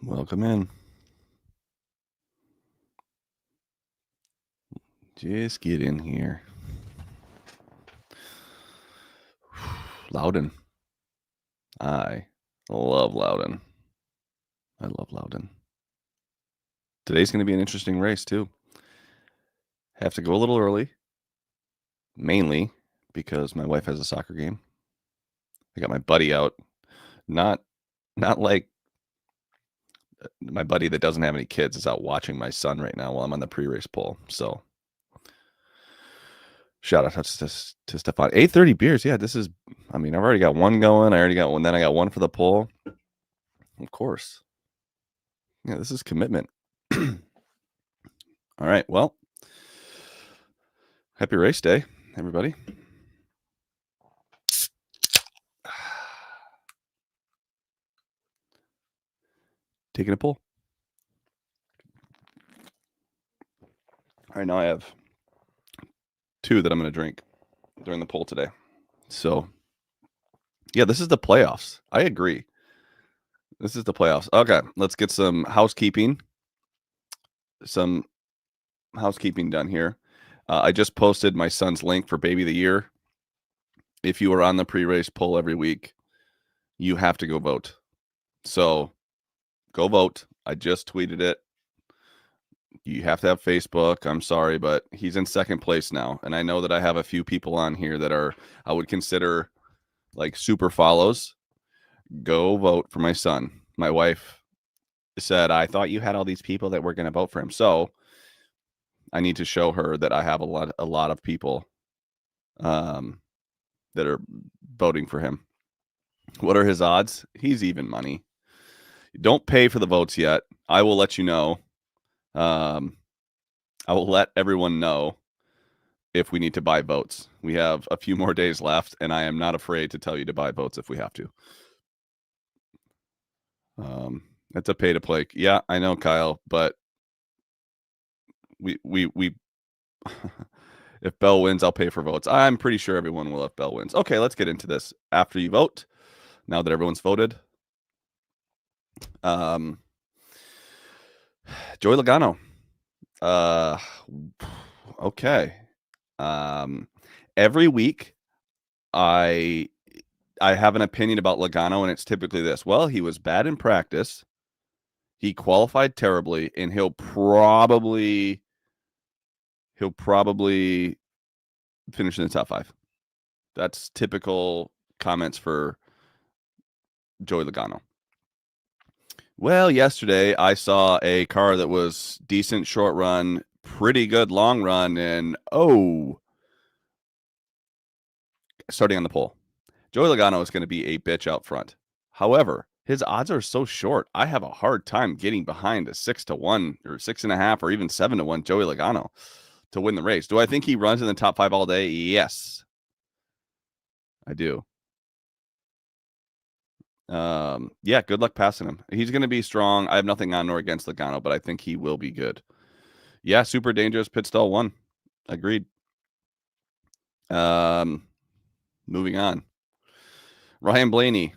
Welcome in. Just get in here. Loudon. I love Loudon. I love Loudon. Today's going to be an interesting race, too. Have to go a little early, mainly because my wife has a soccer game. I got my buddy out. Not like my buddy that doesn't have any kids is out watching my son right now while I'm on the pre-race poll. So shout out to Stefan. 8:30 beers. Yeah, this is, I've already got one going. I already got one. Then I got one for the poll. Of course. Yeah, this is commitment. All right. Well, happy race day, everybody. Taking a pull. All right, now I have two that I'm going to drink during the poll today. So, yeah, this is the playoffs. I agree. This is the playoffs. Okay, let's get some housekeeping. Some housekeeping done here. I just posted my son's link for Baby of the Year. If you are on the pre-race poll every week, you have to go vote. So, go vote. I just tweeted it. You have to have Facebook. I'm sorry, but he's in second place now. And I know that I have a few people on here that I would consider like super follows. Go vote for my son. My wife said, I thought you had all these people that were going to vote for him. So I need to show her that I have a lot of people that are voting for him. What are his odds? He's even money. Don't pay for the votes yet. I will let you know. I will let everyone know if we need to buy votes. We have a few more days left, and I am not afraid to tell you to buy votes if we have to. It's a pay to play. Yeah, I know, Kyle, but we if Bell wins, I'll pay for votes. I'm pretty sure everyone will if Bell wins. Okay, let's get into this. After you vote, now that everyone's voted, Joey Logano. Okay. Every week I have an opinion about Logano, and it's typically this. Well, he was bad in practice. He qualified terribly, and he'll probably finish in the top 5. That's typical comments for Joey Logano. Well, yesterday I saw a car that was decent short run, pretty good long run, and starting on the pole. Joey Logano is going to be a bitch out front. However, his odds are so short. I have a hard time getting behind a 6-1 or 6.5 or even 7-1 Joey Logano to win the race. Do I think he runs in the top 5 all day? Yes, I do. Yeah, good luck passing him. He's going to be strong. I have nothing on or against Logano, but I think he will be good. Yeah, super dangerous pit stall 1. Agreed. Moving on. Ryan Blaney.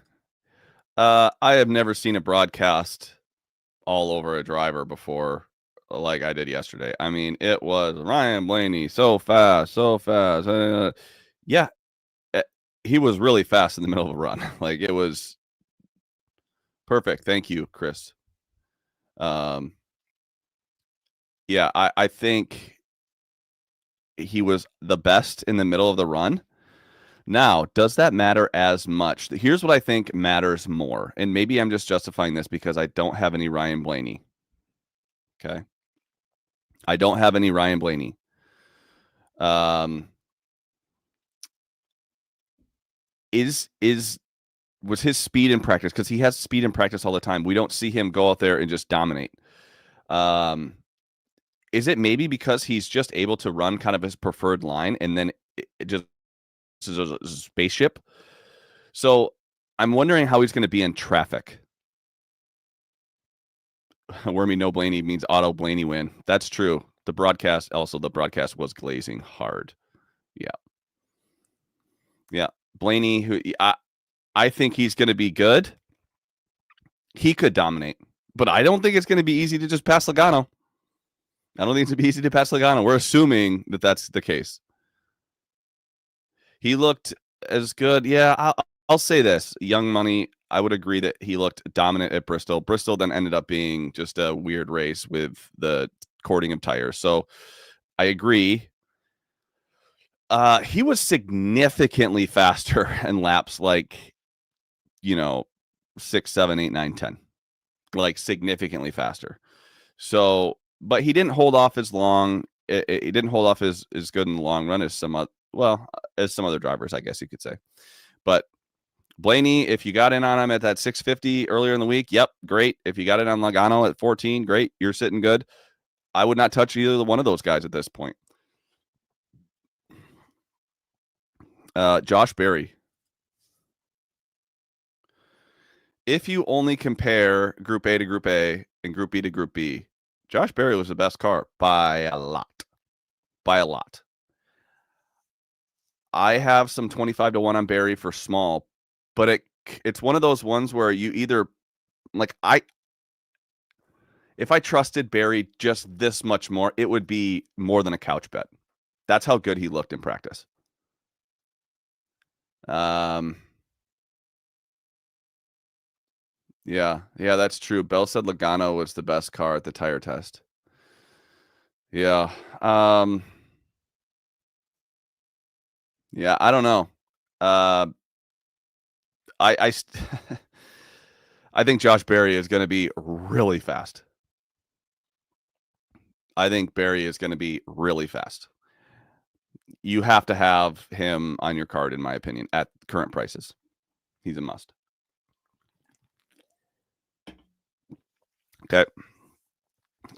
I have never seen a broadcast all over a driver before like I did yesterday. I mean, it was Ryan Blaney so fast. Yeah, he was really fast in the middle of a run. Like, it was perfect. Thank you, Chris. Yeah, I think he was the best in the middle of the run. Now, does that matter as much? Here's what I think matters more. And maybe I'm just justifying this because I don't have any Ryan Blaney. Okay. I don't have any Ryan Blaney. Was his speed in practice, because he has speed in practice all the time. We don't see him go out there and just dominate. Is it maybe because he's just able to run kind of his preferred line and then it just is a spaceship? So I'm wondering how he's going to be in traffic. Wormy no Blaney means auto Blaney win. That's true. The broadcast was glazing hard. Yeah. Blaney, who I think he's going to be good. He could dominate. But I don't think it's going to be easy to just pass Logano. I don't think it's going to be easy to pass Logano. We're assuming that that's the case. He looked as good. Yeah, I'll say this. Young Money, I would agree that he looked dominant at Bristol. Bristol then ended up being just a weird race with the cording of tires. So I agree. He was significantly faster in laps like, 6, 7, 8, 9, 10. Like significantly faster. So, but he didn't hold off as long. He didn't hold off as good in the long run as some other drivers, I guess you could say. But Blaney, if you got in on him at that 650 earlier in the week, yep, great. If you got in on Logano at 14, great. You're sitting good. I would not touch either one of those guys at this point. Josh Berry. If you only compare Group A to Group A and Group B to Group B, Josh Berry was the best car by a lot. By a lot. I have some 25-1 on Berry for small, but it's one of those ones where you either if I trusted Berry just this much more, it would be more than a couch bet. That's how good he looked in practice. Yeah, that's true. Bell said Logano was the best car at the tire test. Yeah. Yeah, I don't know. I think Josh Berry is going to be really fast. I think Berry is going to be really fast. You have to have him on your card, in my opinion, at current prices. He's a must. Okay.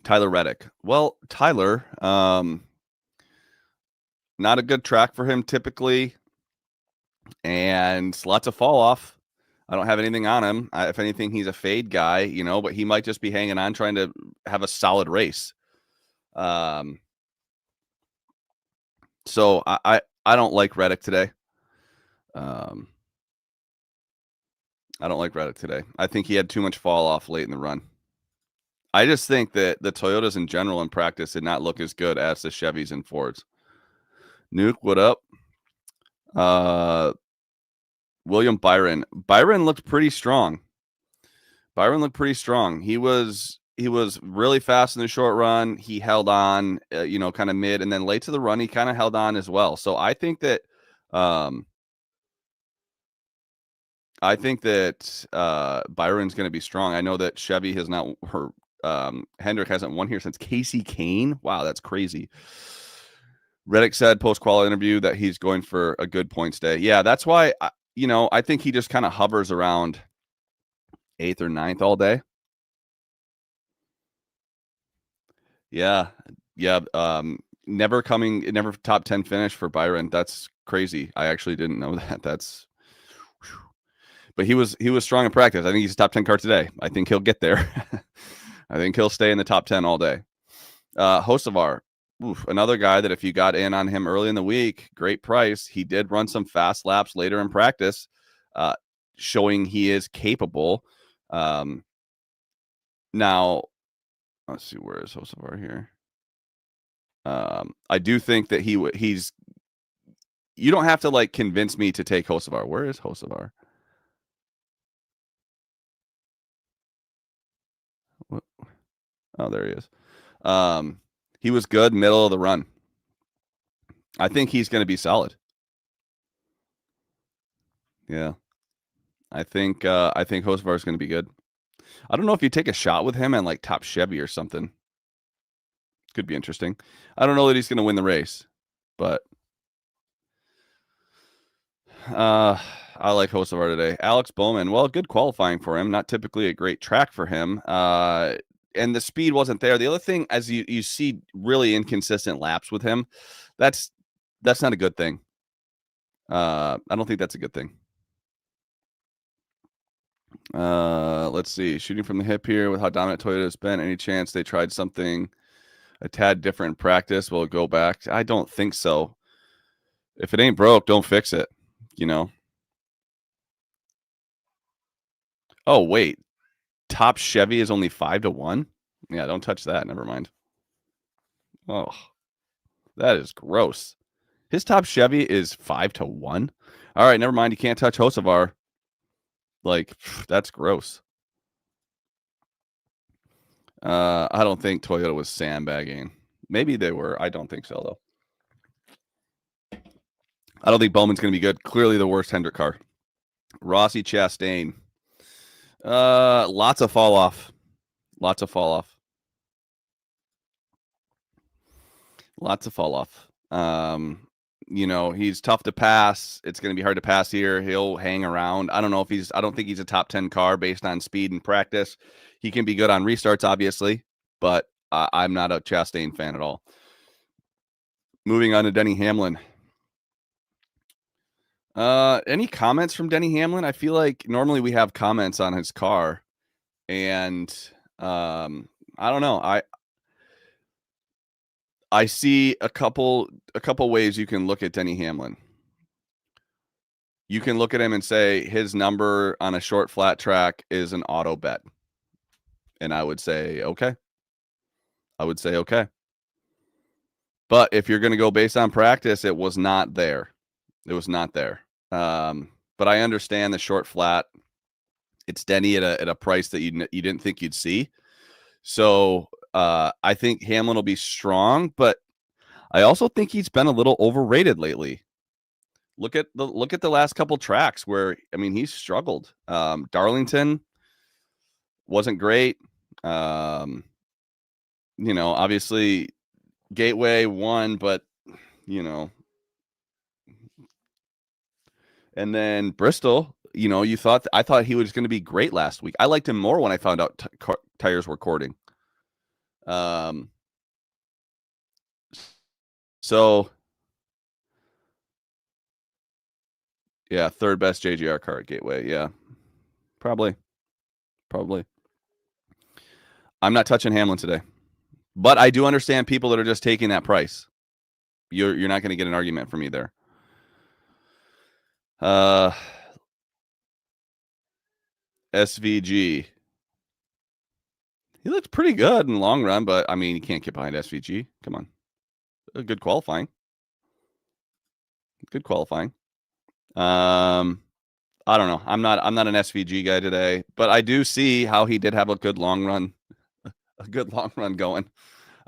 Tyler Reddick. Well, Tyler, not a good track for him typically, and lots of fall off. I don't have anything on him. If anything, he's a fade guy, but he might just be hanging on, trying to have a solid race. So I don't like Reddick today. I don't like Reddick today. I think he had too much fall off late in the run. I just think that the Toyotas in general in practice did not look as good as the Chevys and Fords. Nuke, what up? William Byron. Byron looked pretty strong. He was really fast in the short run. He held on, kind of mid, and then late to the run, he kind of held on as well. So I think that Byron's going to be strong. I know that Chevy has not Hendrick hasn't won here since Casey Kane. Wow, that's crazy. Reddick said post-qual interview that he's going for a good points day. Yeah, that's why, I think he just kind of hovers around 8th or 9th all day. Yeah. Never top 10 finish for Byron. That's crazy. I actually didn't know that. But he was strong in practice. I think he's a top 10 car today. I think he'll get there. I think he'll stay in the top 10 all day. Hocevar, another guy that if you got in on him early in the week, great price. He did run some fast laps later in practice, showing he is capable. Now, let's see, where is Hocevar here? I do think that he's. You don't have to convince me to take Hocevar. Where is Hocevar? Oh, there he is. He was good middle of the run. I think he's going to be solid. Yeah. I think Hocevar is going to be good. I don't know if you take a shot with him and top Chevy or something. Could be interesting. I don't know that he's going to win the race, but I like Hocevar today. Alex Bowman. Well, good qualifying for him. Not typically a great track for him. And the speed wasn't there. The other thing, as you see really inconsistent laps with him, that's not a good thing. I don't think that's a good thing. Let's see. Shooting from the hip here with how dominant Toyota has been. Any chance they tried something a tad different in practice? Will it go back? I don't think so. If it ain't broke, don't fix it. Oh, wait. top Chevy is only 5-1. Yeah, don't touch that. Never mind. Oh, that is gross. His top Chevy is 5-1. All right, never mind. You can't touch Hocevar. Like, that's gross. I don't think Toyota was sandbagging. Maybe they were. I don't think so, though. I don't think Bowman's going to be good. Clearly the worst Hendrick car. Rossi Chastain. Lots of fall off. Lots of fall off. Lots of fall off. You know, he's tough to pass. It's going to be hard to pass here. He'll hang around. I don't think he's a top 10 car based on speed and practice. He can be good on restarts, obviously, but I'm not a Chastain fan at all. Moving on to Denny Hamlin. Any comments from Denny Hamlin? I feel like normally we have comments on his car, and I don't know. I see a couple ways you can look at Denny Hamlin. You can look at him and say his number on a short flat track is an auto bet. And I would say, okay. But if you're going to go based on practice, it was not there. But I understand the short flat. It's Denny at a price that you didn't think you'd see. So I think Hamlin will be strong, but I also think he's been a little overrated lately. Look at the last couple tracks where, I mean, he's struggled. Darlington wasn't great. You know, obviously Gateway won, but you know, and then Bristol, you know, I thought he was going to be great last week. I liked him more when I found out tires were cording. So yeah, third best JGR car at Gateway. Yeah, probably. I'm not touching Hamlin today, but I do understand people that are just taking that price. You're not going to get an argument from me there. SVG. He looks pretty good in the long run, but I mean, you can't get behind SVG. Come on. Good qualifying. I don't know. I'm not an SVG guy today, but I do see how he did have a good long run going.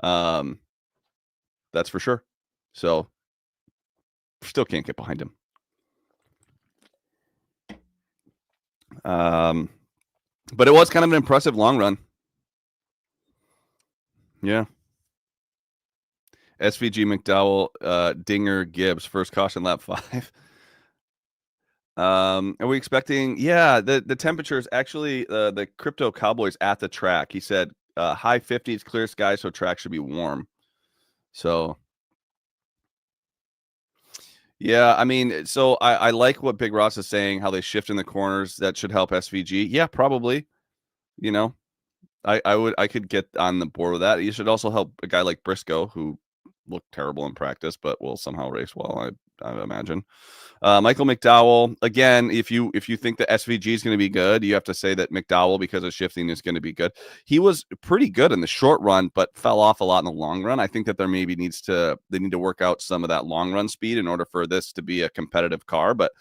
That's for sure. So still can't get behind him. But it was kind of an impressive long run. Yeah. SVG McDowell, Dinger, Gibbs, first caution lap 5. Are we expecting? Yeah, the temperatures actually, the Crypto Cowboys at the track. He said high 50s, clear sky, so track should be warm. So yeah, I mean, so I like what Big Ross is saying, how they shift in the corners. That should help SVG. Yeah, probably. You know, I could get on the board with that. You should also help a guy like Briscoe, who looked terrible in practice, but will somehow race well, I imagine. Michael McDowell, again, if you think that SVG is going to be good, you have to say that McDowell, because of shifting, is going to be good. He was pretty good in the short run, but fell off a lot in the long run. I think that there maybe they need to work out some of that long run speed in order for this to be a competitive car. But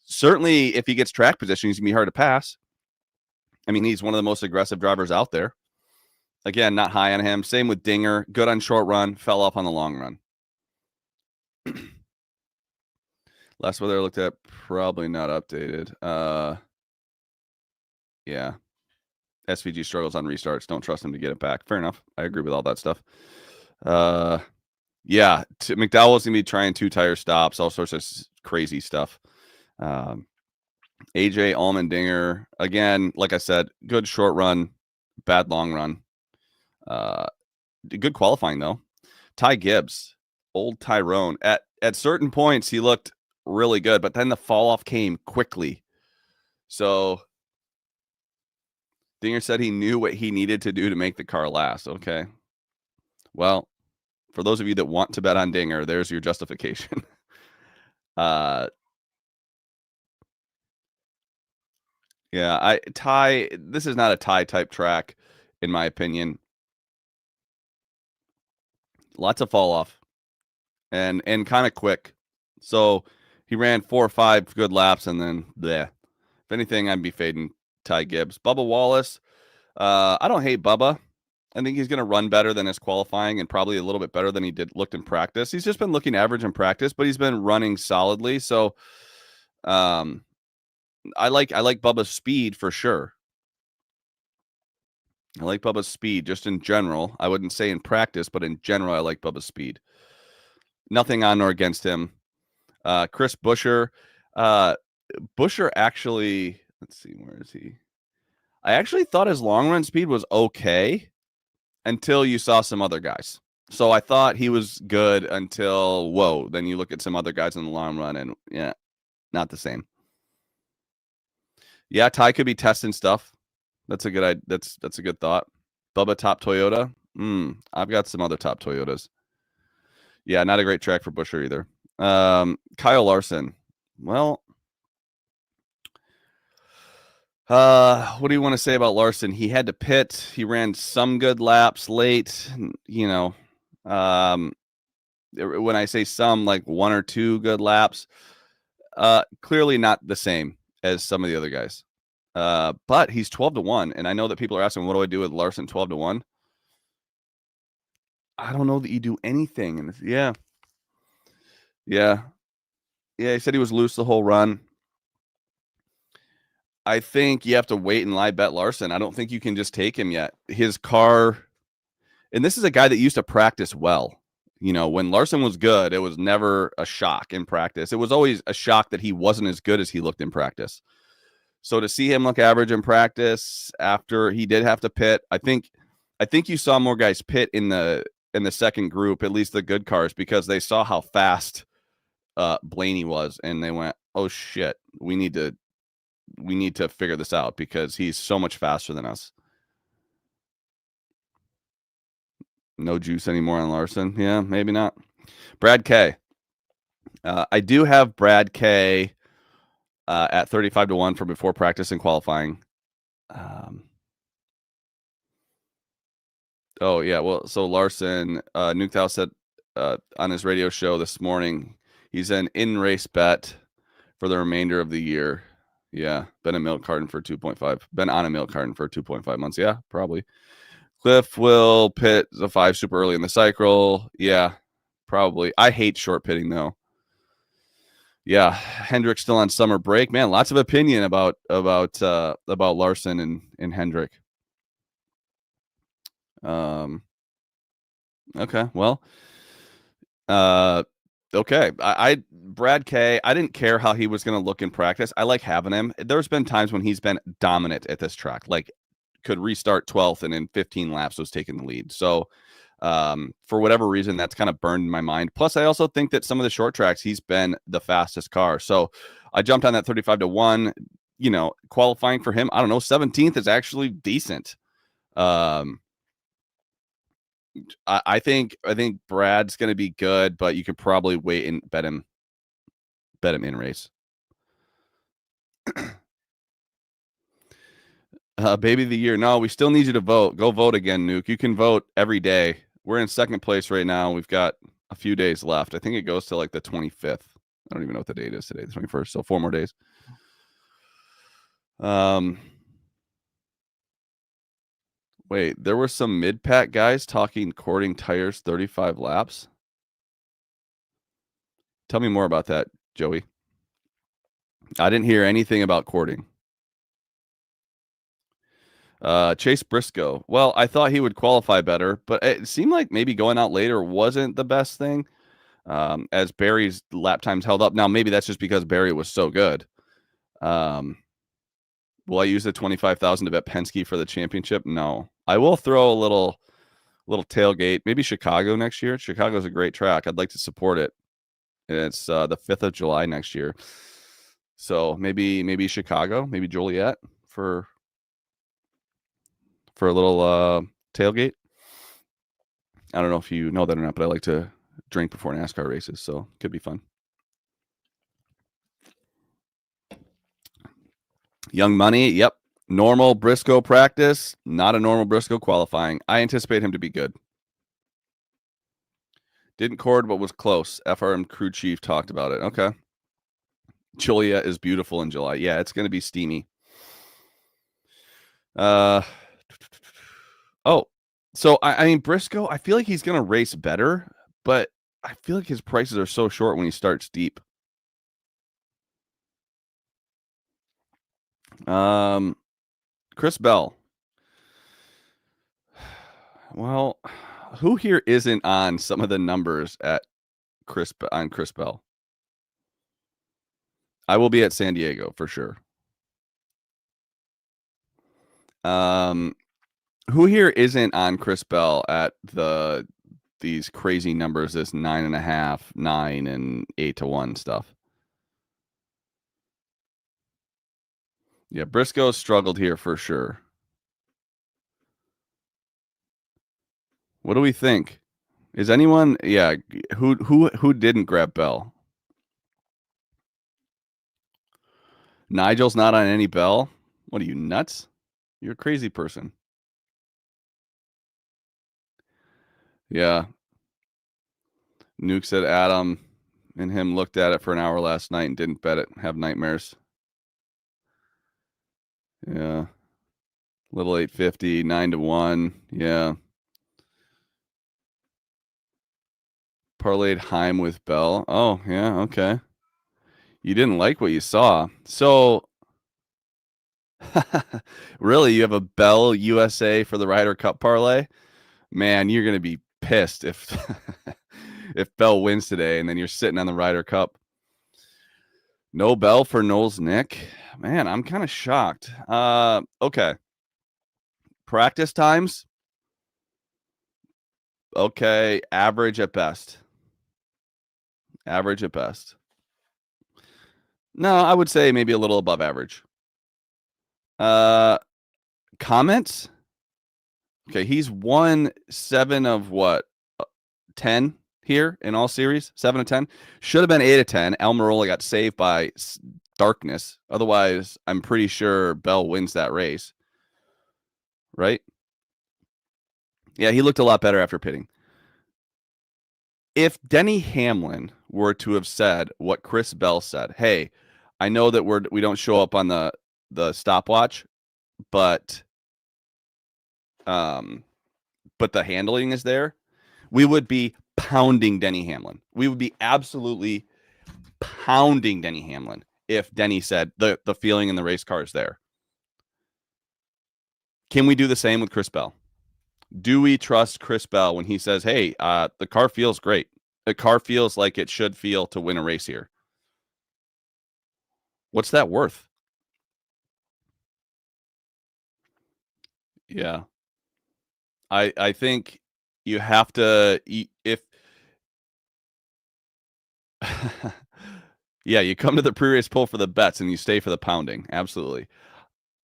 certainly if he gets track position, he's going to be hard to pass. I mean, he's one of the most aggressive drivers out there. Again, not high on him. Same with Dinger. Good on short run, fell off on the long run. Last weather I looked at, probably not updated. Yeah. SVG struggles on restarts. Don't trust him to get it back. Fair enough. I agree with all that stuff. Yeah. McDowell's going to be trying 2 tire stops, all sorts of crazy stuff. AJ Allmendinger, again, like I said, good short run, bad long run. Good qualifying, though. Ty Gibbs, old Tyrone. At certain points, he looked really good, but then the fall off came quickly. So Dinger said he knew what he needed to do to make the car last. Okay. Well, for those of you that want to bet on Dinger, there's your justification. Yeah, Yeah, Ty. This is not a Ty type track, in my opinion. Lots of fall off, and kind of quick. So he ran 4 or 5 good laps, and then bleh. If anything, I'd be fading Ty Gibbs. Bubba Wallace. I don't hate Bubba. I think he's going to run better than his qualifying, and probably a little bit better than he looked in practice. He's just been looking average in practice, but he's been running solidly. So, I like Bubba's speed for sure. I like Bubba's speed just in general. I wouldn't say in practice, but in general, I like Bubba's speed. Nothing on or against him. Chris Buescher. Buescher actually, let's see, where is he? I actually thought his long run speed was okay until you saw some other guys. So I thought he was good until, whoa, then you look at some other guys in the long run and yeah, not the same. Yeah, Ty could be testing stuff. That's a good that's a good thought. Bubba top Toyota. I've got some other top Toyotas. Yeah, not a great track for Buescher either. Kyle Larson. Well, what do you want to say about Larson? He had to pit. He ran some good laps late. You know, when I say some, like 1 or 2 good laps. Clearly not the same as some of the other guys. But he's 12-1, and I know that people are asking, what do I do with Larson 12-1? I don't know that you do anything. And yeah. He said he was loose the whole run. I think you have to wait and live bet Larson. I don't think you can just take him yet. His car, and this is a guy that used to practice well. You know, when Larson was good, it was never a shock in practice. It was always a shock that he wasn't as good as he looked in practice. So to see him look average in practice after he did have to pit, I think you saw more guys pit in the second group, at least the good cars, because they saw how fast Blaney was, and they went, "Oh shit, we need to figure this out because he's so much faster than us." No juice anymore on Larson. Yeah, maybe not. Brad K. I do have Brad K at 35-1 for before practice and qualifying. Oh yeah, well, so Larson, Newthal said on his radio show this morning, he's an in-race bet for the remainder of the year. Yeah, been a milk carton for 2.5. Been on a milk carton for 2.5 months. Yeah, probably. Cliff will pit the 5 super early in the cycle. Yeah, probably. I hate short pitting though. Yeah, Hendrick still on summer break. Man, lots of opinion about Larson and Hendrick. Okay, well, okay. Brad K. I didn't care how he was going to look in practice. I like having him. There's been times when he's been dominant at this track, like could restart 12th and in 15 laps was taking the lead. So for whatever reason, that's kind of burned in my mind. Plus, I also think that some of the short tracks, he's been the fastest car. So I jumped on that 35-1. You know, qualifying for him, I don't know, 17th is actually decent. I think Brad's going to be good, but you could probably wait and bet him in race. Baby of the year. No, we still need you to vote. Go vote again, Nuke. You can vote every day. We're in second place right now. We've got a few days left. I think it goes to like the 25th. I don't even know what the date is today, the 21st. So 4 more days. Wait, there were some mid-pack guys talking cording tires 35 laps. Tell me more about that, Joey. I didn't hear anything about cording. Chase Briscoe. Well, I thought he would qualify better, but it seemed like maybe going out later wasn't the best thing. As Barry's lap times held up. Now, maybe that's just because Barry was so good. Will I use the 25,000 to bet Penske for the championship? No. I will throw a little tailgate. Maybe Chicago next year. Chicago's a great track. I'd like to support it. And it's the 5th of July next year. So maybe Chicago, maybe Joliet for a little tailgate. I don't know if you know that or not, but I like to drink before NASCAR races, so it could be fun. Young Money, yep. Normal Briscoe practice, not a normal Briscoe qualifying. I anticipate him to be good. Didn't cord, but was close. FRM crew chief talked about it. Okay. Julia is beautiful in July. Yeah, it's going to be steamy. Oh, so I mean Briscoe, I feel like he's going to race better, but I feel like his prices are so short when he starts deep. Chris Bell. Well, who here isn't on some of the numbers at Chris Bell? I will be at San Diego for sure. Who here isn't on Chris Bell at these crazy numbers, this 9.5, 9, and 8-1 stuff? Yeah, Briscoe struggled here for sure. What do we think? Is anyone? Yeah, who didn't grab Bell? Nigel's not on any Bell. What are you, nuts? You're a crazy person. Yeah. Nuke said Adam and him looked at it for an hour last night and didn't bet it. Have nightmares. Yeah. Little 850, 9-1. Yeah. Parlayed Heim with Bell. Oh, yeah. Okay. You didn't like what you saw. So, really, you have a Bell USA for the Ryder Cup parlay? Man, you're going to be pissed if if Bell wins today and then you're sitting on the Ryder Cup. No Bell for Knowles Nick. Man, I'm kind of shocked. Okay. Practice times. Okay, average at best. Average at best. No, I would say maybe a little above average. Comments? Okay, he's won 7 of what? 10 here in all series. 7 of 10. Should have been 8 of 10. Almirola got saved by darkness. Otherwise, I'm pretty sure Bell wins that race. Right? Yeah, he looked a lot better after pitting. If Denny Hamlin were to have said what Chris Bell said, hey, I know that we don't show up on the stopwatch, but the handling is there, we would be pounding Denny Hamlin. We would be absolutely pounding Denny Hamlin if Denny said the feeling in the race car is there. Can we do the same with Chris Bell? Do we trust Chris Bell when he says, hey, the car feels great. The car feels like it should feel to win a race here. What's that worth? Yeah. I think you have to, if yeah, you come to the pre-race poll for the bets and you stay for the pounding. Absolutely.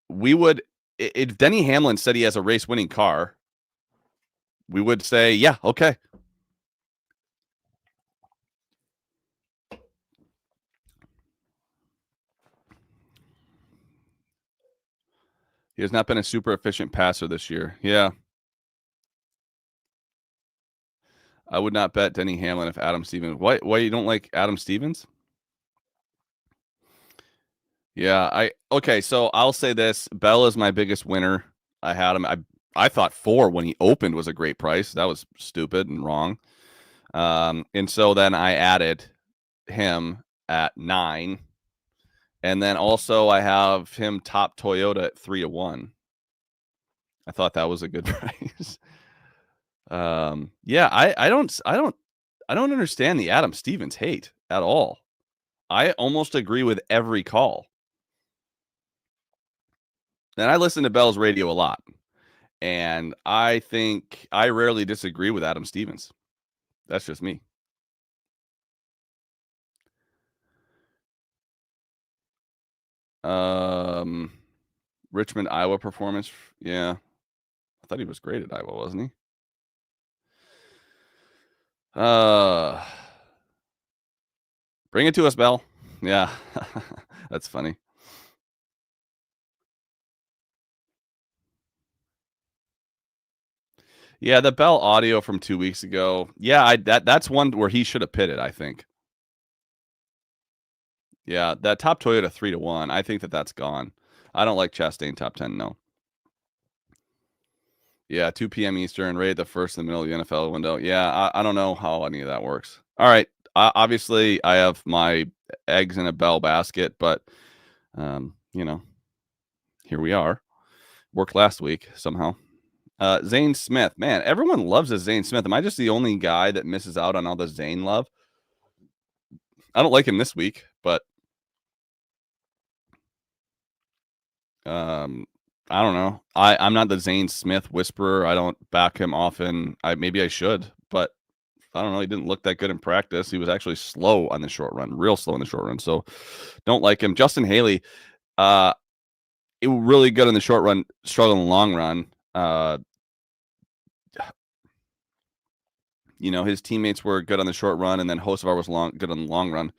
We would, if Denny Hamlin said he has a race winning car, we would say, yeah, okay. He has not been a super efficient passer this year. Yeah. I would not bet Denny Hamlin if Adam Stevens. Why you don't like Adam Stevens? Yeah, okay, so I'll say this. Bell is my biggest winner. I had him. I thought 4 when he opened was a great price. That was stupid and wrong. And so then I added him at 9. And then also I have him top Toyota at 3-1. I thought that was a good price. Yeah, I don't understand the Adam Stevens hate at all. I almost agree with every call. And I listen to Bell's radio a lot. And I think I rarely disagree with Adam Stevens. That's just me. Richmond, Iowa performance. Yeah. I thought he was great at Iowa, wasn't he? Bring it to us, Bell. Yeah. That's funny. Yeah, the Bell audio from 2 weeks ago. Yeah, that's one where he should have pitted, I think. Yeah, that top Toyota 3-1. I think that's gone. I don't like Chastain top 10. No. Yeah, 2 p.m. Eastern, right at the first in the middle of the NFL window. Yeah, I don't know how any of that works. All right. Obviously, I have my eggs in a Bell basket, but, here we are. Worked last week somehow. Zane Smith. Man, everyone loves a Zane Smith. Am I just the only guy that misses out on all the Zane love? I don't like him this week, but I don't know. I'm not the Zane Smith whisperer. I don't back him often. Maybe I should, but I don't know. He didn't look that good in practice. He was actually slow on the short run, real slow in the short run. So don't like him. Justin Haley, it was really good in the short run, struggled in the long run. His teammates were good on the short run, and then Hocevar was good on the long run.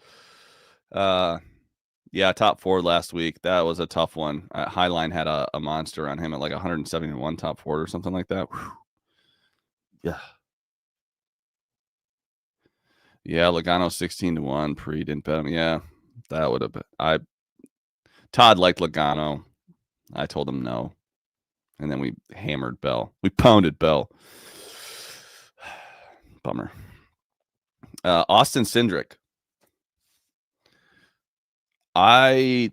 Yeah, top 4 last week. That was a tough one. Highline had a monster on him at like 171 top 4 or something like that. Whew. Yeah. Yeah, Logano 16-1. Pre didn't bet him. Yeah, that would have been. Todd liked Logano. I told him no. And then we hammered Bell. We pounded Bell. Bummer. Austin Cindric. I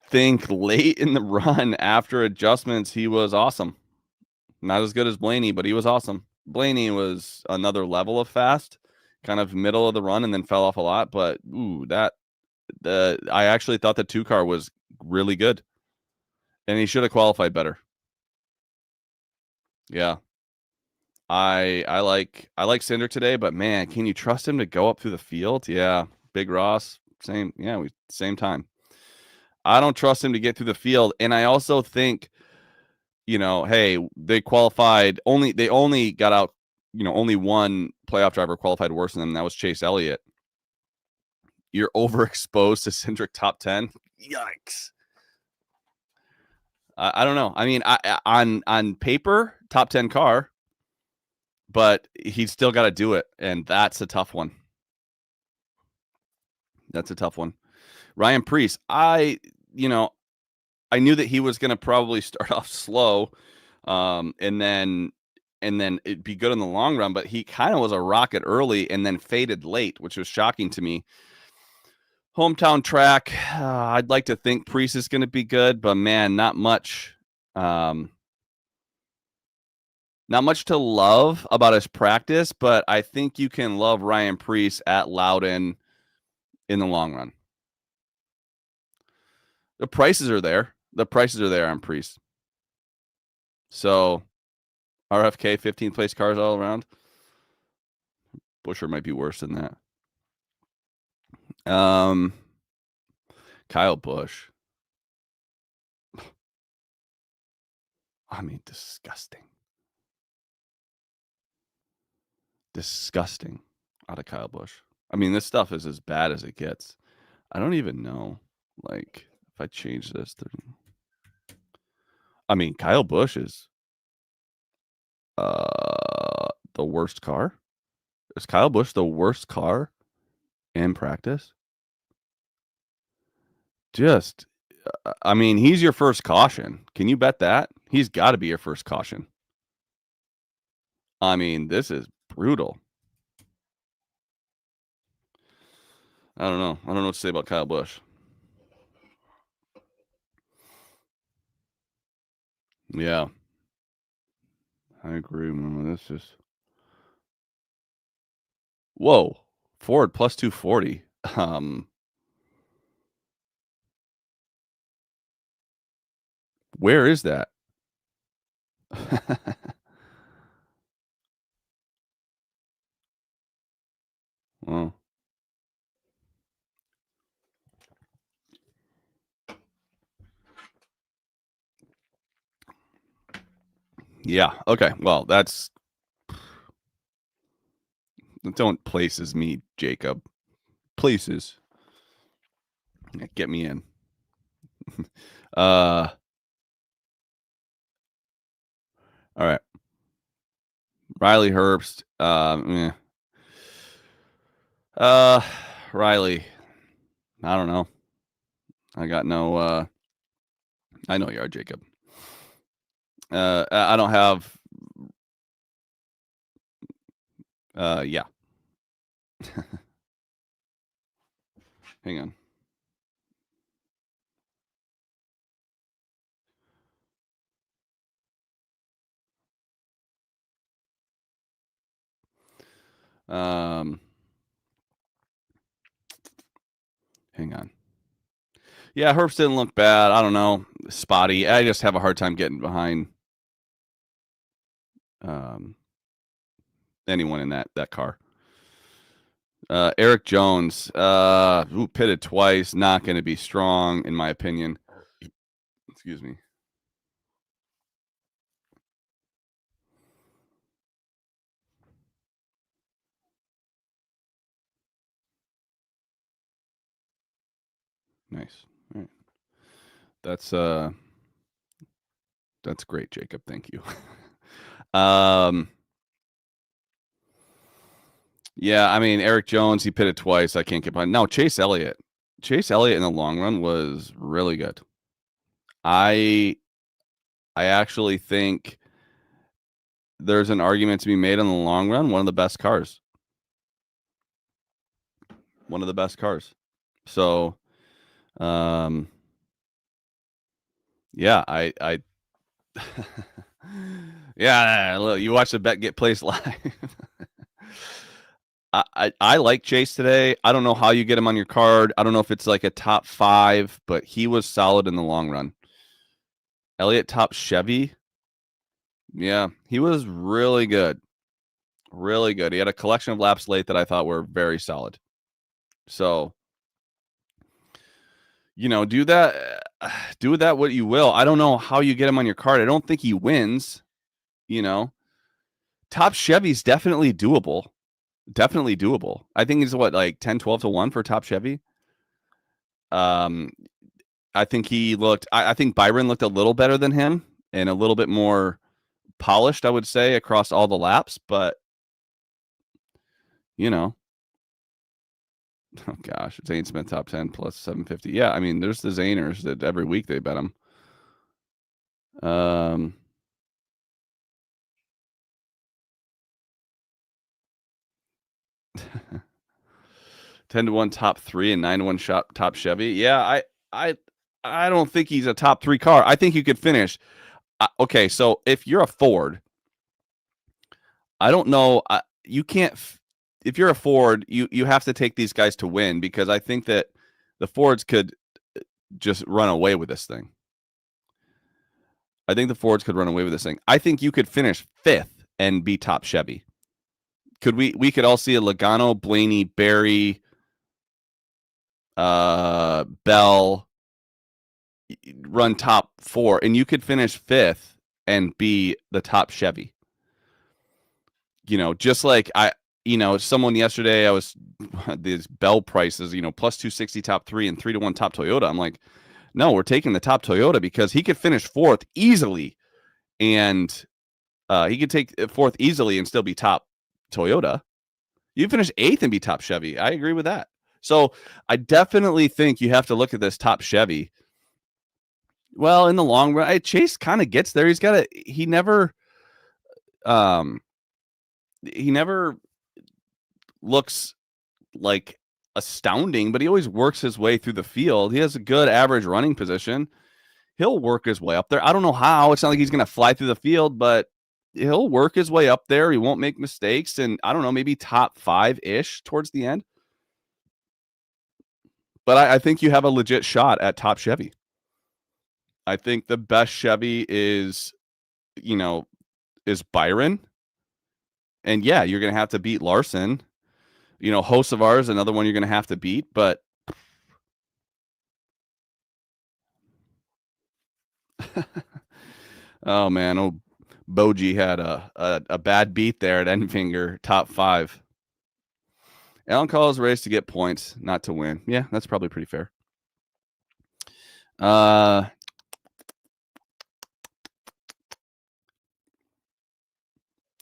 think late in the run after adjustments, he was awesome. Not as good as Blaney, but he was awesome. Blaney was another level of fast, kind of middle of the run, and then fell off a lot. But I actually thought the 2-car was really good, and he should have qualified better. Yeah, I like Cinder today, but man, can you trust him to go up through the field? Yeah, Big Ross, same. Yeah, same time. I don't trust him to get through the field, and I also think, hey, they qualified they only got out. Only one playoff driver qualified worse than them. And that was Chase Elliott. You're overexposed to Cindric top 10. Yikes. I don't know. I mean, on paper, top 10 car, but he's still got to do it, and that's a tough one. That's a tough one. Ryan Preece, I knew that he was going to probably start off slow, and then it'd be good in the long run, but he kind of was a rocket early and then faded late, which was shocking to me. Hometown track, I'd like to think Preece is going to be good, but man, not much. Not much to love about his practice, but I think you can love Ryan Preece at Loudon in the long run. The prices are there. The prices are there on Preece. So RFK 15th place cars all around. Busher might be worse than that. Kyle Busch. I mean, disgusting. Disgusting out of Kyle Busch. I mean, this stuff is as bad as it gets. I don't even know, like, if I change this. I mean, Kyle Busch is the worst car. Is Kyle Busch the worst car in practice? Just, I mean, he's your first caution. Can you bet that? He's got to be your first caution. I mean, this is brutal. I don't know. I don't know what to say about Kyle Busch. Yeah. I agree. This is. Whoa. Ford plus 240. Where is that? Well, yeah. Okay. Well, don't places me, Jacob. Places. Get me in. All right. Riley Herbst. Riley. I don't know. I got no. I know you are, Jacob. I don't have. Yeah. Hang on. Hang on. Yeah, Herbst didn't look bad. I don't know. Spotty. I just have a hard time getting behind anyone in that car. Eric Jones, pitted twice, not going to be strong, in my opinion. Excuse me. Nice. All right. That's great, Jacob. Thank you. Yeah, I mean, Eric Jones, he pitted twice. I can't get behind. No, Chase Elliott. Chase Elliott in the long run was really good. I actually think there's an argument to be made in the long run. One of the best cars. One of the best cars. So, yeah, I yeah, look, you watch the bet get placed live. I like Chase today. I don't know how you get him on your card. I don't know if it's like a top 5, but he was solid in the long run. Elliott top Chevy. Yeah, he was really good. Really good. He had a collection of laps late that I thought were very solid. So, do with that what you will. I don't know how you get him on your card. I don't think he wins, Top Chevy's definitely doable. Definitely doable. I think he's like 10, 12 to 1 for top Chevy. I think he looked. I think Byron looked a little better than him and a little bit more polished, I would say, across all the laps. But oh gosh, Zane Smith top 10 plus 750. Yeah, I mean, there's the Zaners that every week they bet him. 10 to 1 top 3 and 9 to 1 top Chevy. Yeah, I don't think he's a top 3 car. I think you could finish. Okay, so if you're a Ford, I don't know. You can't. If you're a Ford, you have to take these guys to win, because I think that the Fords could just run away with this thing. I think the Fords could run away with this thing. I think you could finish 5th and be top Chevy. Could we could all see a Logano, Blaney, Barry, Bell run top 4, and you could finish 5th and be the top Chevy. Just like someone yesterday, I was these Bell prices, plus 260 top 3 and 3 to 1 top Toyota. I'm like, no, we're taking the top Toyota because he could finish 4th easily, and he could take 4th easily and still be top Toyota. You finish 8th and be top Chevy. I agree with that. So I definitely think you have to look at this top Chevy. Well, in the long run, Chase kind of gets there. He never looks like astounding, but he always works his way through the field. He has a good average running position. He'll work his way up there. I don't know how. It's not like he's going to fly through the field, but he'll work his way up there. He won't make mistakes. And I don't know, maybe top 5-ish towards the end. But I think you have a legit shot at top Chevy. I think the best Chevy is Byron. And yeah, you're going to have to beat Larson. Hosts of ours, another one you're going to have to beat. But oh man, Boji had a bad beat there at Enfinger, top 5. Alan calls race to get points, not to win. Yeah, that's probably pretty fair.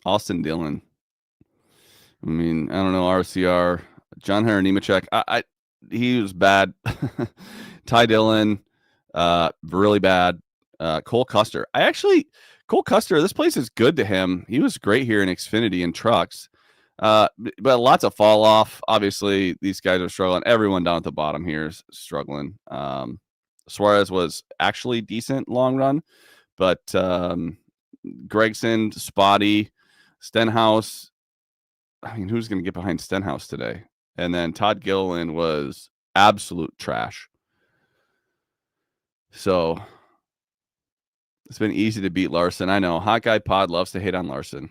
Austin Dillon. I mean, I don't know. RCR. John Henry Nemechek. He was bad. Ty Dillon, really bad. Cole Custer. Cole Custer, this place is good to him. He was great here in Xfinity and trucks. But lots of fall off. Obviously, these guys are struggling. Everyone down at the bottom here is struggling. Suarez was actually decent long run, but Gregson, spotty, Stenhouse. I mean, who's going to get behind Stenhouse today? And then Todd Gilliland was absolute trash. So it's been easy to beat Larson. I know. Hot Guy Pod loves to hate on Larson.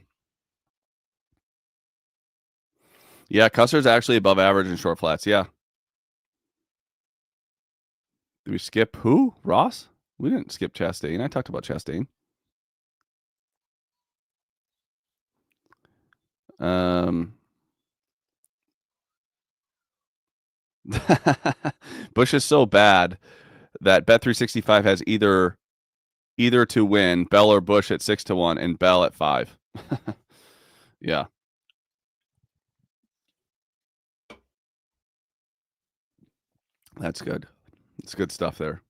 Yeah, Custer's actually above average in short flats. Yeah. Did we skip who? Ross? We didn't skip Chastain. I talked about Chastain. Bush is so bad that Bet365 has either to win, Bell or Bush at 6-1 and Bell at 5. Yeah. That's good. It's good stuff there.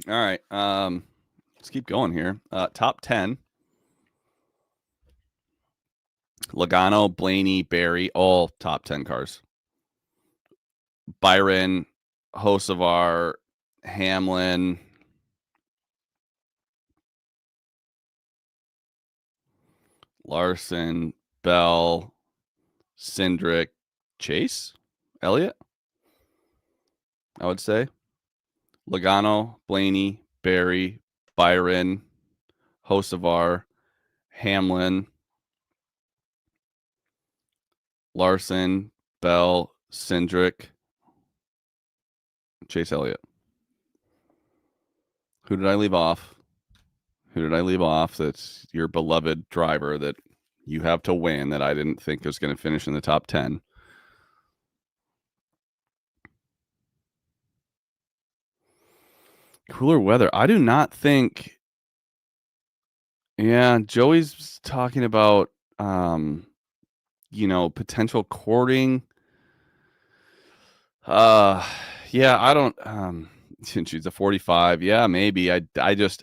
All right. Let's keep going here. Top 10. Logano, Blaney, Barry, all top 10 cars. Byron, Hocevar, Hamlin, Larson, Bell, Cindric, Chase, Elliott, I would say. Logano, Blaney, Barry, Byron, Hocevar, Hamlin, Larson, Bell, Cindric, Chase Elliott. Who did I leave off? That's your beloved driver that you have to win that I didn't think was going to finish in the top 10. Cooler weather. I do not think. Yeah, Joey's talking about, potential courting. Yeah, I don't. She's a 45. Yeah, maybe. I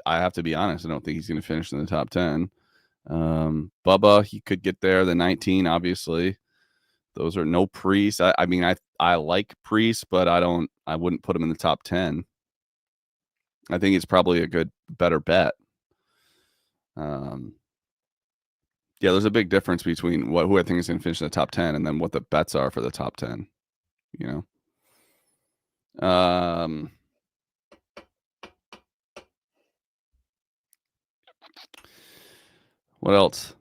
have to be honest. I don't think he's going to finish in the top 10. Bubba, he could get there. The 19, obviously. Those are no Priest. I mean, I like Priest, but I wouldn't put him in the top 10. I think he's probably a better bet. Yeah, there's a big difference between who I think is going to finish in the top 10 and then what the bets are for the top 10. What else?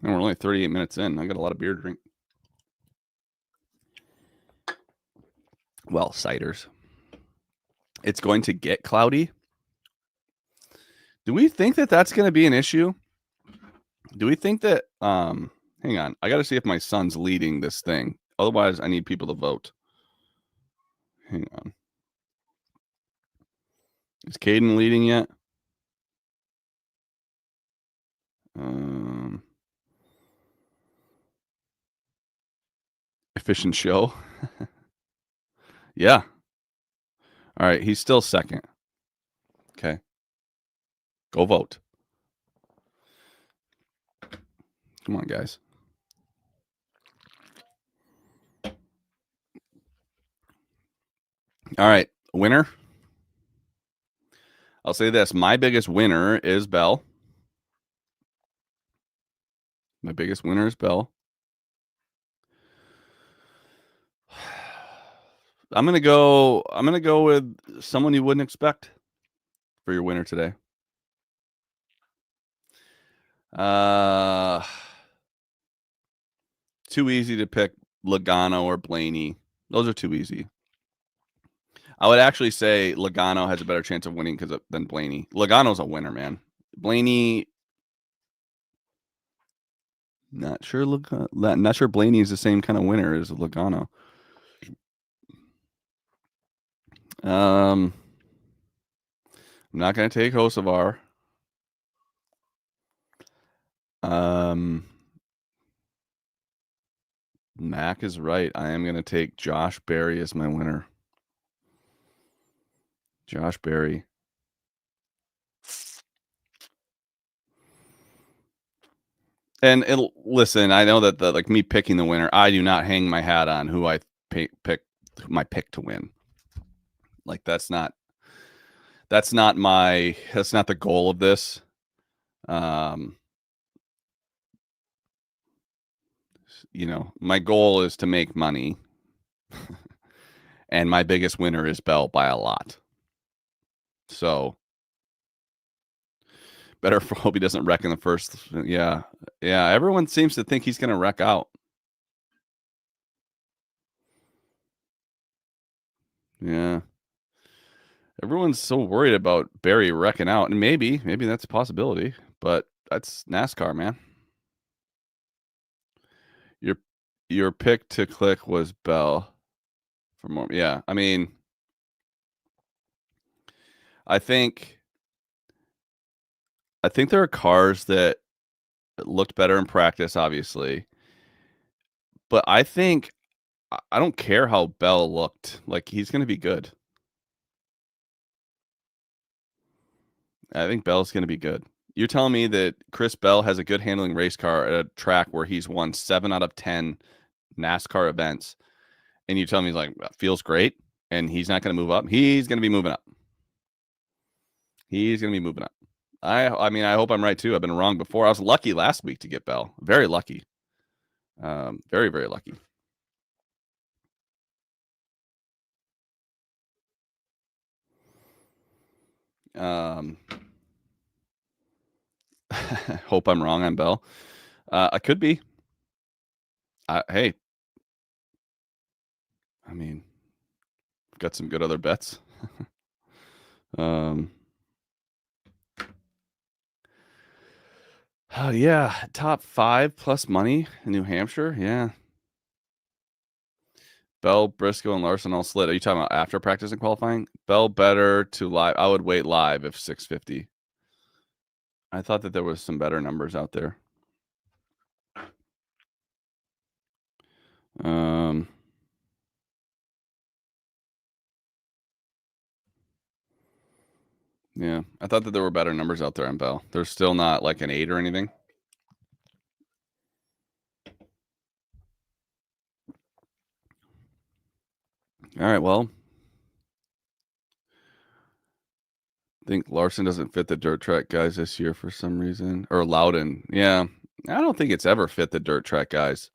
And we're only 38 minutes in. I got a lot of beer to drink. Well, ciders. It's going to get cloudy. Do we think that that's going to be an issue? Do we think that hang on, I got to see if my son's leading this thing. Otherwise, I need people to vote. Hang on. Is Caden leading yet? Efficient show. Yeah. All right, he's still second. Okay. Go vote. Come on, guys. All right, winner. I'll say this. My biggest winner is Bell. My biggest winner is Bell. I'm gonna go with someone you wouldn't expect for your winner today. Too easy to pick Logano or Blaney. Those are too easy. I would actually say Logano has a better chance of winning than Blaney. Logano's a winner, man. Blaney, not sure Blaney is the same kind of winner as Logano. I'm I'm not going to take Hocevar. Mac is right. I am going to take Josh Berry as my winner. Josh Berry. And listen, I know that like me picking the winner, I do not hang my hat on who I pick my pick to win. Like that's not the goal of this. You know, my goal is to make money. And my biggest winner is Bell by a lot. So better hope he doesn't wreck in the first. Yeah. Yeah. Everyone seems to think he's going to wreck out. Yeah. Everyone's so worried about Barry wrecking out. And maybe that's a possibility. But that's NASCAR, man. Your pick to click was Bell. For more. Yeah. I mean, I think there are cars that looked better in practice, obviously. But I think I don't care how Bell looked. Like he's going to be good. I think Bell's going to be good. You're telling me that Chris Bell has a good handling race car at a track where he's won 7 out of 10 NASCAR events, and you tell me he's like feels great, and he's not going to move up. He's going to be moving up. He's going to be moving up. I mean, I hope I'm right too. I've been wrong before. I was lucky last week to get Bell. Very lucky. Very, very lucky. Hope I'm wrong on Bell. I could be. Hey, I mean, got some good other bets. Yeah, top 5 plus money in New Hampshire. Yeah. Bell, Briscoe, and Larson all slid. Are you talking about after practice and qualifying? Bell better to live. I would wait live if 650. I thought that there was some better numbers out there. Yeah, I thought that there were better numbers out there on Bell. There's still not like an 8 or anything. All right, well, I think Larson doesn't fit the dirt track guys this year for some reason. Or Loudon. Yeah, I don't think it's ever fit the dirt track guys.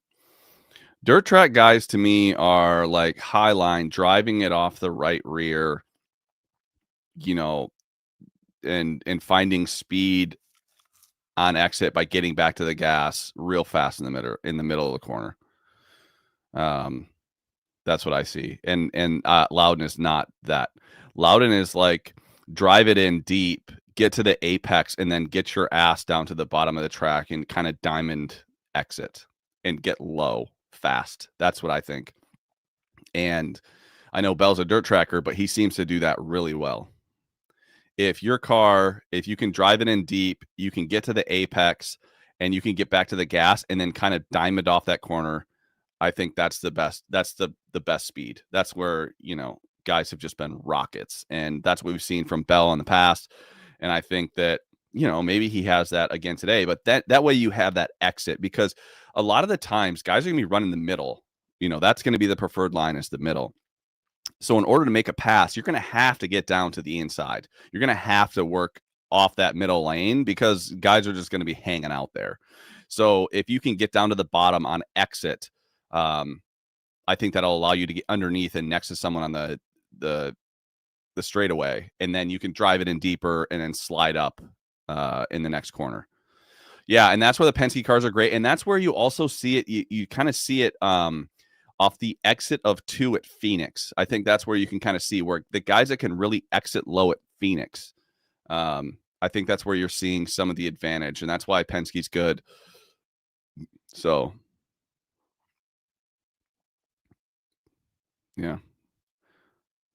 Dirt track guys to me are like high line, driving it off the right rear, you know, and finding speed on exit by getting back to the gas real fast in the middle of the corner. That's what I see. And Loudon is not that. Loudon is like drive it in deep, get to the apex, and then get your ass down to the bottom of the track and kind of diamond exit and get low fast. That's what I think. And I know Bell's a dirt tracker, but he seems to do that really well. If your car, if you can drive it in deep, you can get to the apex and you can get back to the gas and then kind of diamond off that corner. I think that's the best. That's the best speed. That's where, you know, guys have just been rockets. And that's what we've seen from Bell in the past. And I think that, you know, maybe he has that again today, but that way you have that exit, because a lot of the times guys are going to be running the middle. You know, that's going to be the preferred line, is the middle. So in order to make a pass, you're going to have to get down to the inside. You're going to have to work off that middle lane because guys are just going to be hanging out there. So if you can get down to the bottom on exit, I think that'll allow you to get underneath and next to someone on the straightaway, and then you can drive it in deeper and then slide up in the next corner. Yeah, and that's where the Penske cars are great, and that's where you also see it. You kind of see it off the exit of 2 at Phoenix. I think that's where you can kind of see where the guys that can really exit low at Phoenix. I think that's where you're seeing some of the advantage, and that's why Penske's good. So, yeah.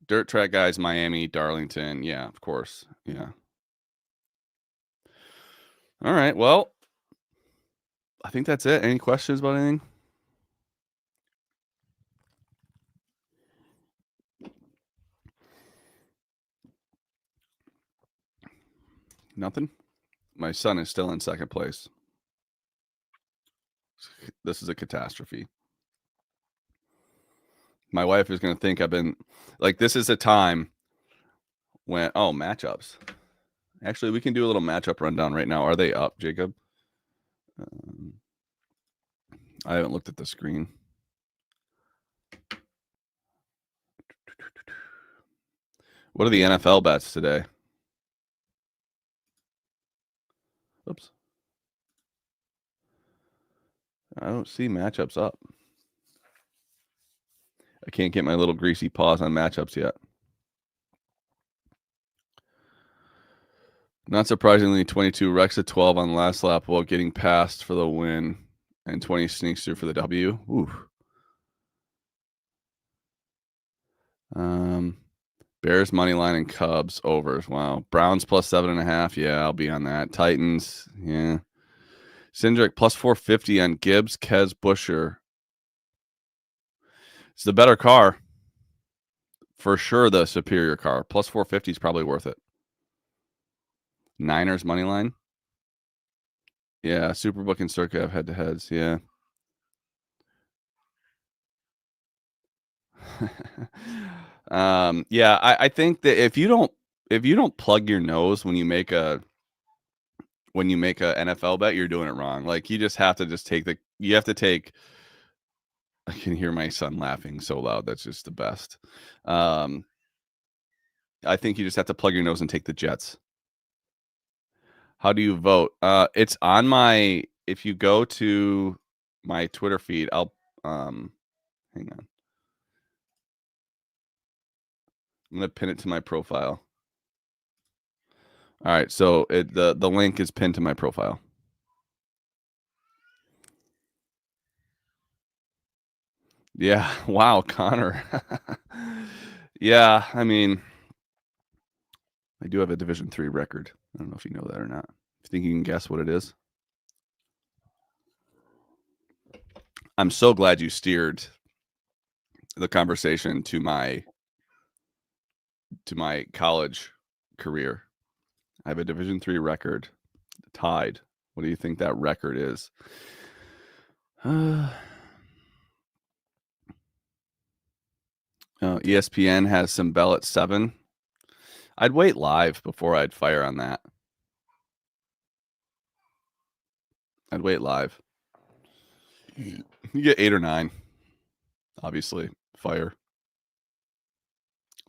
Dirt track guys, Miami, Darlington. Yeah, of course. Yeah. All right. Well, I think that's it. Any questions about anything? Nothing? My son is still in second place. This is a catastrophe. My wife is going to think I've been like, this is a time when, matchups. Actually, we can do a little matchup rundown right now. Are they up, Jacob? I haven't looked at the screen. What are the NFL bets today? Oops. I don't see matchups up. I can't get my little greasy paws on matchups yet. Not surprisingly, 22 wrecks a 12 on the last lap while getting past for the win, and 20 sneaks through for the W. Ooh. Bears money line and Cubs overs. Wow. Browns plus 7.5. Yeah, I'll be on that. Titans. Yeah. Cindric plus 450 on Gibbs, Kez, Busher. It's the better car. For sure, the superior car. Plus 450 is probably worth it. Niners money line. Yeah, Superbook and Circa have head-to-heads. Yeah. Yeah, I think that if you don't plug your nose when you make a NFL bet, you're doing it wrong. Like, you just have to take. I can hear my son laughing so loud. That's just the best. I think you just have to plug your nose and take the Jets. How do you vote? It's on my. If you go to my Twitter feed, I'll hang on. I'm gonna pin it to my profile. All right, so the link is pinned to my profile. Yeah, wow, Connor. Yeah, I mean, I do have a Division III record. I don't know if you know that or not. You think you can guess what it is? I'm so glad you steered the conversation to my college career. I have a Division III record, tied. What do you think that record is? ESPN has some Bell at 7. I'd wait live before I'd fire on that. I'd wait live. You get 8 or 9. Obviously, fire.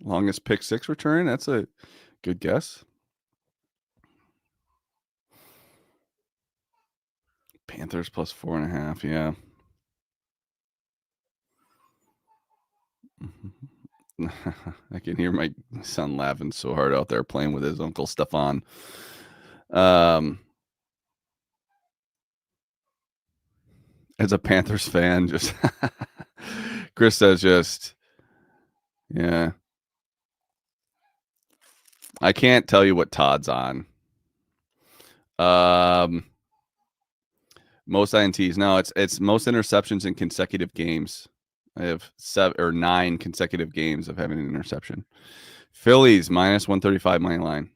Longest pick 6 return. That's a good guess. Panthers plus 4.5. Yeah. I can hear my son laughing so hard out there playing with his uncle Stefan. As a Panthers fan, just Chris says yeah. I can't tell you what Todd's on. Most INTs. No, it's most interceptions in consecutive games. I have 7 or 9 consecutive games of having an interception. Phillies minus 135 money line.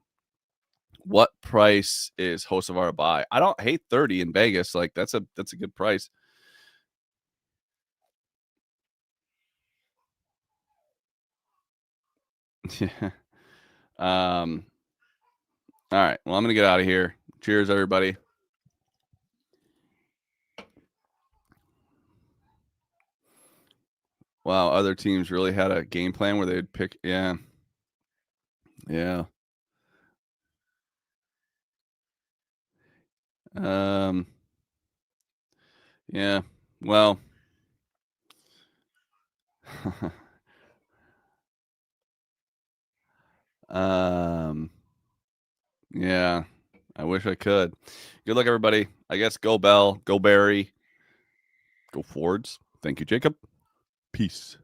What price is Hocevar buy? I don't hate 30 in Vegas. Like, that's a good price. Yeah. All right. Well, I'm gonna get out of here. Cheers, everybody. Wow, other teams really had a game plan where they'd pick. Yeah. Yeah. Yeah. Well. Yeah. I wish I could. Good luck, everybody. I guess go Bell, go Barry, go Fords. Thank you, Jacob. Peace.